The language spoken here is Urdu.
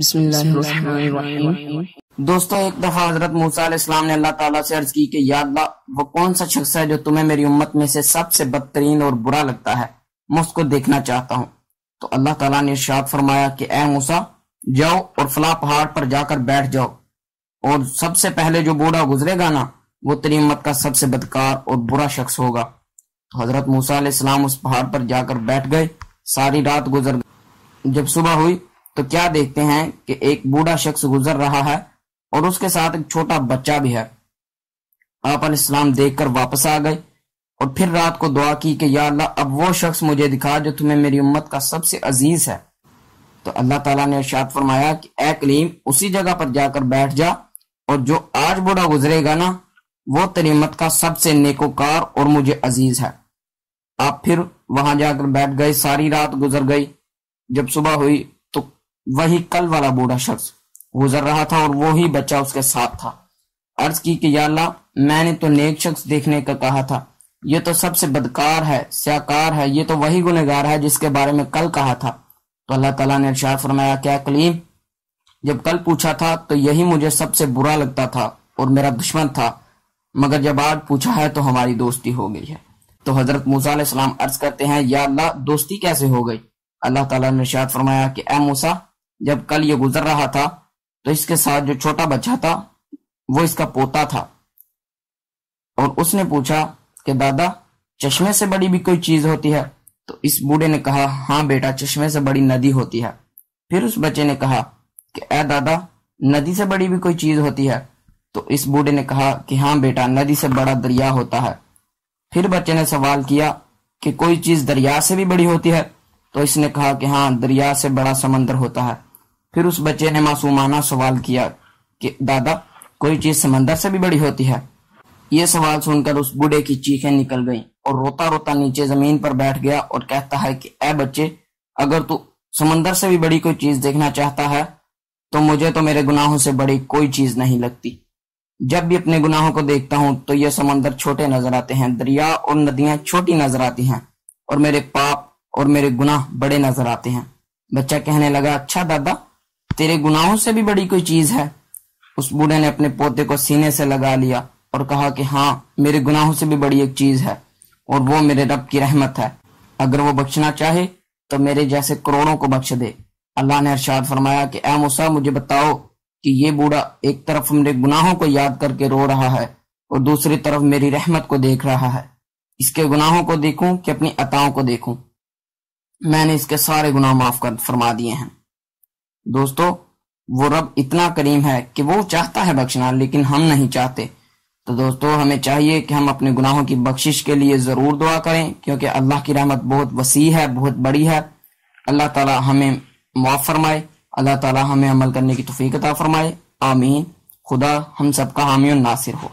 بسم اللہ الرحمن الرحیم۔ دوستو، ایک دفعہ حضرت موسیٰ علیہ السلام نے اللہ تعالیٰ سے عرض کی کہ یا اللہ، وہ کون سا شخص ہے جو تمہیں میری امت میں سے سب سے بدترین اور برا لگتا ہے؟ میں اس کو دیکھنا چاہتا ہوں۔ تو اللہ تعالیٰ نے ارشاد فرمایا کہ اے موسیٰ، جاؤ اور فلاں پہاڑ پر جا کر بیٹھ جاؤ، اور سب سے پہلے جو بوڑھا گزرے گا نا، وہ تیری امت کا سب سے بدکار اور برا شخص ہوگا۔ تو حضرت موسیٰ علیہ السلام اس پہاڑ پر جا کر بیٹھ گئے۔ ساری رات گزر گئی۔ جب صبح ہوئی تو کیا دیکھتے ہیں کہ ایک بوڑھا شخص گزر رہا ہے اور اس کے ساتھ ایک چھوٹا بچہ بھی ہے۔ آپ علیہ السلام دیکھ کر واپس آ گئے اور پھر رات کو دعا کی کہ یا اللہ، اب وہ شخص مجھے دکھا جو تمہیں میری امت کا سب سے عزیز ہے۔ تو اللہ تعالیٰ نے ارشاد فرمایا کہ اے کلیم، اسی جگہ پر جا کر بیٹھ جا، اور جو آج بوڑھا گزرے گا نا، وہ تیری امت کا سب سے نیکوکار اور مجھے عزیز ہے۔ آپ پھر وہاں جا کر بیٹھ گئے۔ ساری رات گزر گئی۔ جب صبح ہوئی تو وہی کل والا بوڑھا شخص گزر رہا تھا اور وہی بچہ اس کے ساتھ تھا۔ عرض کی کہ یا اللہ، میں نے تو نیک شخص دیکھنے کا کہا تھا، یہ تو سب سے بدکار ہے، سیاکار ہے، یہ تو وہی گنہگار ہے جس کے بارے میں کل کہا تھا۔ تو اللہ تعالیٰ نے ارشاد فرمایا کہ اے کلیم، جب کل پوچھا تھا تو یہی مجھے سب سے برا لگتا تھا اور میرا دشمن تھا، مگر جب آج پوچھا ہے تو ہماری دوستی ہو گئی ہے۔ تو حضرت موسیٰ علیہ السلام عرض کرتے ہیں یا اللہ، دوستی کیسے ہو گئی؟ اللہ تعالیٰ نے ارشاد فرمایا کہ اے موسیٰ، جب کل یہ گزر رہا تھا تو اس کے ساتھ جو چھوٹا بچہ تھا وہ اس کا پوتا تھا، اور اس نے پوچھا کہ دادا، چشمے سے بڑی بھی کوئی چیز ہوتی ہے؟ تو اس بوڑھے نے کہا ہاں بیٹا، چشمے سے بڑی ندی ہوتی ہے۔ پھر اس بچے نے کہا کہ اے دادا، ندی سے بڑی بھی کوئی چیز ہوتی ہے؟ تو اس بوڑھے نے کہا کہ ہاں بیٹا، ندی سے بڑا دریا ہوتا ہے۔ پھر بچے نے سوال کیا کہ کوئی چیز دریا سے بھی بڑی ہوتی ہے؟ تو اس نے کہا کہ ہاں، دریا سے بڑا سمندر ہوتا ہے۔ پھر اس بچے نے معصومانہ سوال کیا کہ دادا، کوئی چیز سمندر سے بھی بڑی ہوتی ہے؟ یہ سوال سن کر اس بوڑھے کی چیخیں نکل گئیں اور روتا روتا نیچے زمین پر بیٹھ گیا اور کہتا ہے کہ اے بچے، اگر تو سمندر سے بھی بڑی کوئی چیز دیکھنا چاہتا ہے تو مجھے تو میرے گناہوں سے بڑی کوئی چیز نہیں لگتی۔ جب بھی اپنے گناہوں کو دیکھتا ہوں تو یہ سمندر چھوٹے نظر آتے ہیں، دریا اور ندیاں چھوٹی نظر آتی ہیں، اور میرے پاپ اور میرے گناہ بڑے نظر آتے ہیں۔ بچہ کہنے لگا اچھا دادا، تیرے گناہوں سے بھی بڑی کوئی چیز ہے؟ اس بوڑھے نے اپنے پوتے کو سینے سے لگا لیا اور کہا کہ ہاں، میرے گناہوں سے بھی بڑی ایک چیز ہے، اور وہ میرے رب کی رحمت ہے۔ اگر وہ بخشنا چاہے تو میرے جیسے کروڑوں کو بخش دے۔ اللہ نے ارشاد فرمایا کہ اے موسیٰ، مجھے بتاؤ کہ یہ بوڑھا ایک طرف میرے گناہوں کو یاد کر کے رو رہا ہے اور دوسری طرف میری رحمت کو دیکھ رہا ہے، اس کے گناہوں کو دیکھوں کہ اپنی عطاؤں کو دیکھوں؟ میں نے اس کے سارے گناہ معاف کر فرما دیے ہیں۔ دوستو، وہ رب اتنا کریم ہے کہ وہ چاہتا ہے بخشنا، لیکن ہم نہیں چاہتے۔ تو دوستو، ہمیں چاہیے کہ ہم اپنے گناہوں کی بخشش کے لیے ضرور دعا کریں، کیونکہ اللہ کی رحمت بہت وسیع ہے، بہت بڑی ہے۔ اللہ تعالی ہمیں معاف فرمائے، اللہ تعالی ہمیں عمل کرنے کی توفیق عطا فرمائے، آمین۔ خدا ہم سب کا حامی و ناصر ہو۔